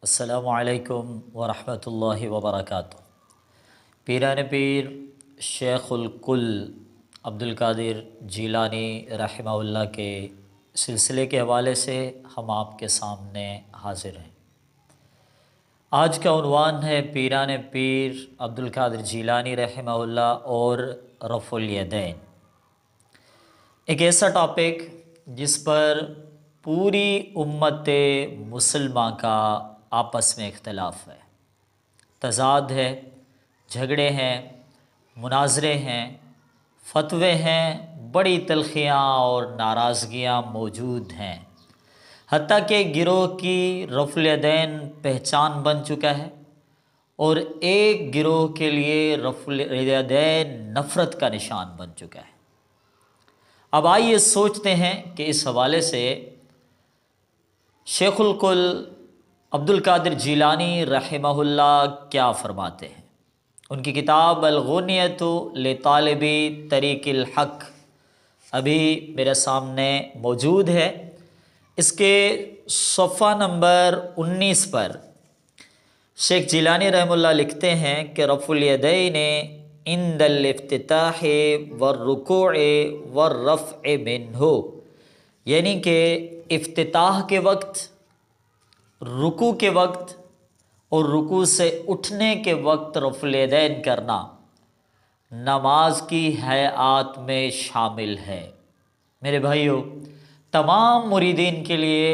السلام علیکم ورحمۃ اللہ وبرکاتہ۔ پیران پیر شیخ الکل عبد القادر جیلانی رحمہ اللہ کے سلسلے کے حوالے سے ہم آپ کے سامنے حاضر ہیں۔ آج کا عنوان ہے پیران پیر عبد القادر جیلانی رحمہ اللہ اور رفع الیدین۔ ایک ایسا ٹاپک جس پر پوری امت مسلمہ کا آپس میں اختلاف ہے، تضاد ہے، جھگڑے ہیں، مناظرے ہیں، فتوے ہیں، بڑی تلخیاں اور ناراضگیاں موجود ہیں، حتیٰ کہ گروہ کی رفع الیدین پہچان بن چکا ہے اور ایک گروہ کے لیے رفع الیدین نفرت کا نشان بن چکا ہے۔ اب آئیے سوچتے ہیں کہ اس حوالے سے شیخ الکل عبد القادر جیلانی رحمہ اللہ کیا فرماتے ہیں۔ ان کی کتاب الغنیۃ لطالب طریق الحق ابھی میرے سامنے موجود ہے۔ اس کے صفحہ نمبر 19 پر شیخ جیلانی رحمہ اللہ لکھتے ہیں کہ رفع الیدین عند الافتتاح والرکوع والرفع منہ، یعنی کہ افتتاح کے وقت، رکوع کے وقت اور رکوع سے اٹھنے کے وقت رفع الیدین کرنا نماز کی ہیئات میں شامل ہے۔ میرے بھائیو، تمام مریدین کے لیے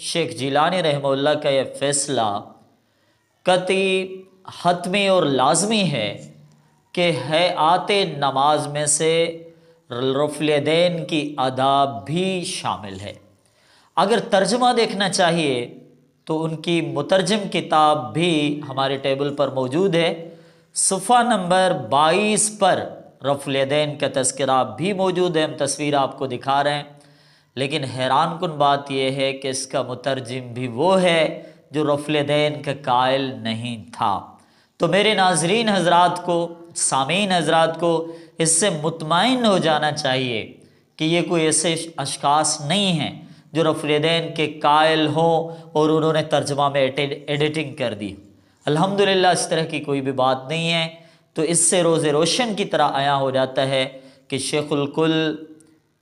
شیخ جیلانی رحمہ اللہ کا یہ فیصلہ قطعی، حتمی اور لازمی ہے کہ ہیئات نماز میں سے رفع الیدین کی ادا بھی شامل ہے۔ اگر ترجمہ دیکھنا چاہیے تو ان کی مترجم کتاب بھی ہمارے ٹیبل پر موجود ہے۔ صفحہ نمبر 22 پر رفع الیدین کا تذکرہ بھی موجود ہے، ہم تصویر آپ کو دکھا رہے ہیں، لیکن حیران کن بات یہ ہے کہ اس کا مترجم بھی وہ ہے جو رفع الیدین کا قائل نہیں تھا۔ تو میرے ناظرین حضرات کو، سامعین حضرات کو اس سے مطمئن ہو جانا چاہیے کہ یہ کوئی ایسے اشخاص نہیں ہیں جو رفع الیدین کے قائل ہوں اور انہوں نے ترجمہ میں ایڈیٹنگ کر دی۔ الحمدللہ اس طرح کی کوئی بھی بات نہیں ہے۔ تو اس سے روز روشن کی طرح عیاں ہو جاتا ہے کہ شیخ الکل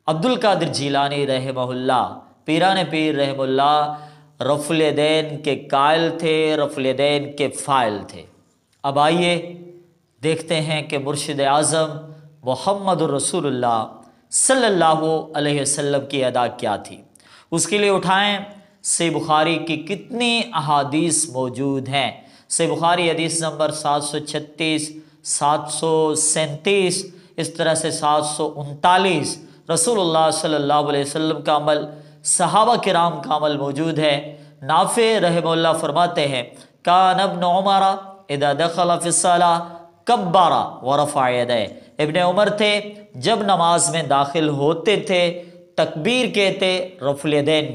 عبد القادر جیلانی رحمہ اللہ، پیران پیر رحمہ اللہ رفع الیدین کے قائل تھے، رفع الیدین کے فاعل تھے۔ اب آئیے دیکھتے ہیں کہ مرشد اعظم محمد رسول اللہ صلی اللہ علیہ وسلم کی ادا کیا تھی۔ اس کے لیے اٹھائیں صحیح بخاری کی کتنی احادیث موجود ہیں۔ صحیح بخاری حدیث نمبر 736، 737، اس طرح سے 739، رسول اللہ صلی اللہ علیہ وسلم کا عمل، صحابہ کرام کا عمل موجود ہے۔ نافع رحمہ اللہ فرماتے ہیں کان ابن عمر اذا دخل فی الصلاۃ کبر ورفع یدیہ، ابن عمر تھے جب نماز میں داخل ہوتے تھے تکبیر کہتے، رفع الیدین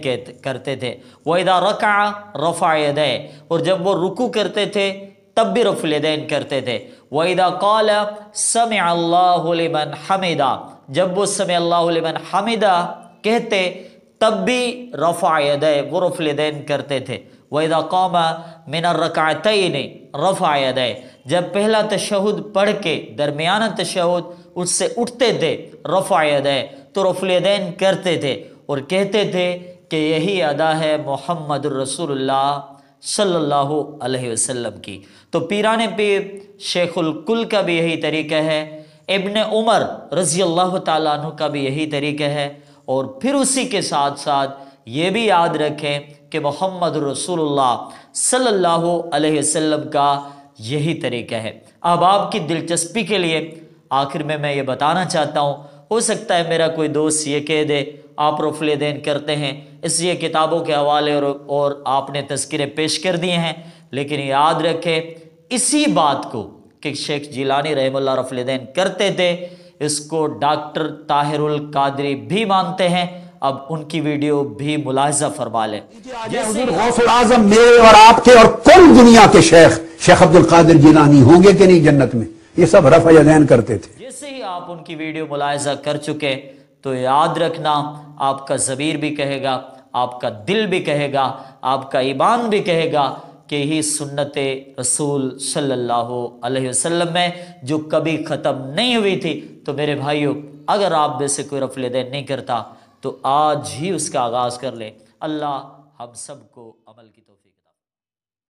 کرتے تھے۔ وَإِذَا رَكَعَ رَفَعَ يَدَيْهِ، اور جب وہ رکوع کرتے تھے تب بھی رفع الیدین کرتے تھے۔ وَإِذَا قَالَ سَمِعَ اللَّهُ لِمَنْ حَمِدَهُ، جب وہ سمع اللہ لمن حمدہ کہتے تب بھی رفع یدیہ، وہ رفع الیدین کرتے تھے۔ وَإِذَا قَامَ مِنَ الرَّكْعَتَيْنِ رَفَعَ يَدَيْهِ، جب پہلا تشہد پڑھ کے درمیانہ تشہد اس سے اٹھتے تھے رفع یدیہ، تو رفع الیدین کرتے تھے اور کہتے تھے کہ یہی ادا ہے محمد رسول اللہ صلی اللہ علیہ وسلم کی۔ تو پیران پیر شیخ الکل کا بھی یہی طریقہ ہے، ابن عمر رضی اللہ تعالیٰ عنہ کا بھی یہی طریقہ ہے، اور پھر اسی کے ساتھ ساتھ یہ بھی یاد رکھیں کہ محمد رسول اللہ صلی اللہ علیہ وسلم کا یہی طریقہ ہے۔ اب آپ کی دلچسپی کے لیے آخر میں یہ بتانا چاہتا ہوں، ہو سکتا ہے میرا کوئی دوست یہ کہہ دے آپ رفع الیدین کرتے ہیں، اس لیے کتابوں کے حوالے اور آپ نے تذکرے پیش کر دیے ہیں، لیکن یاد رکھیں اسی بات کو کہ شیخ جیلانی رحمہ اللہ رفع الیدین کرتے تھے، اس کو ڈاکٹر طاہر القادری بھی مانتے ہیں۔ اب ان کی ویڈیو بھی ملاحظہ فرما لیں۔ حضور غوث العظم میرے اور آپ کے اور کل دنیا کے شیخ عبد القادر جیلانی ہوں گے کہ نہیں جنت میں؟ یہ سب رفع الیدین کرتے تھے۔ جیسے ہی آپ ان کی ویڈیو ملاحظہ کر چکے تو یاد رکھنا آپ کا ضمیر بھی کہے گا، آپ کا دل بھی کہے گا، آپ کا ایمان بھی کہے گا کہ ہی سنت رسول صلی اللہ علیہ وسلم میں جو کبھی ختم نہیں ہوئی تھی۔ تو میرے بھائیوں، اگر آپ میں سے کوئی رفع الیدین نہیں کرتا تو آج ہی اس کا آغاز کر لے۔ اللہ ہم سب کو عمل کی توفیق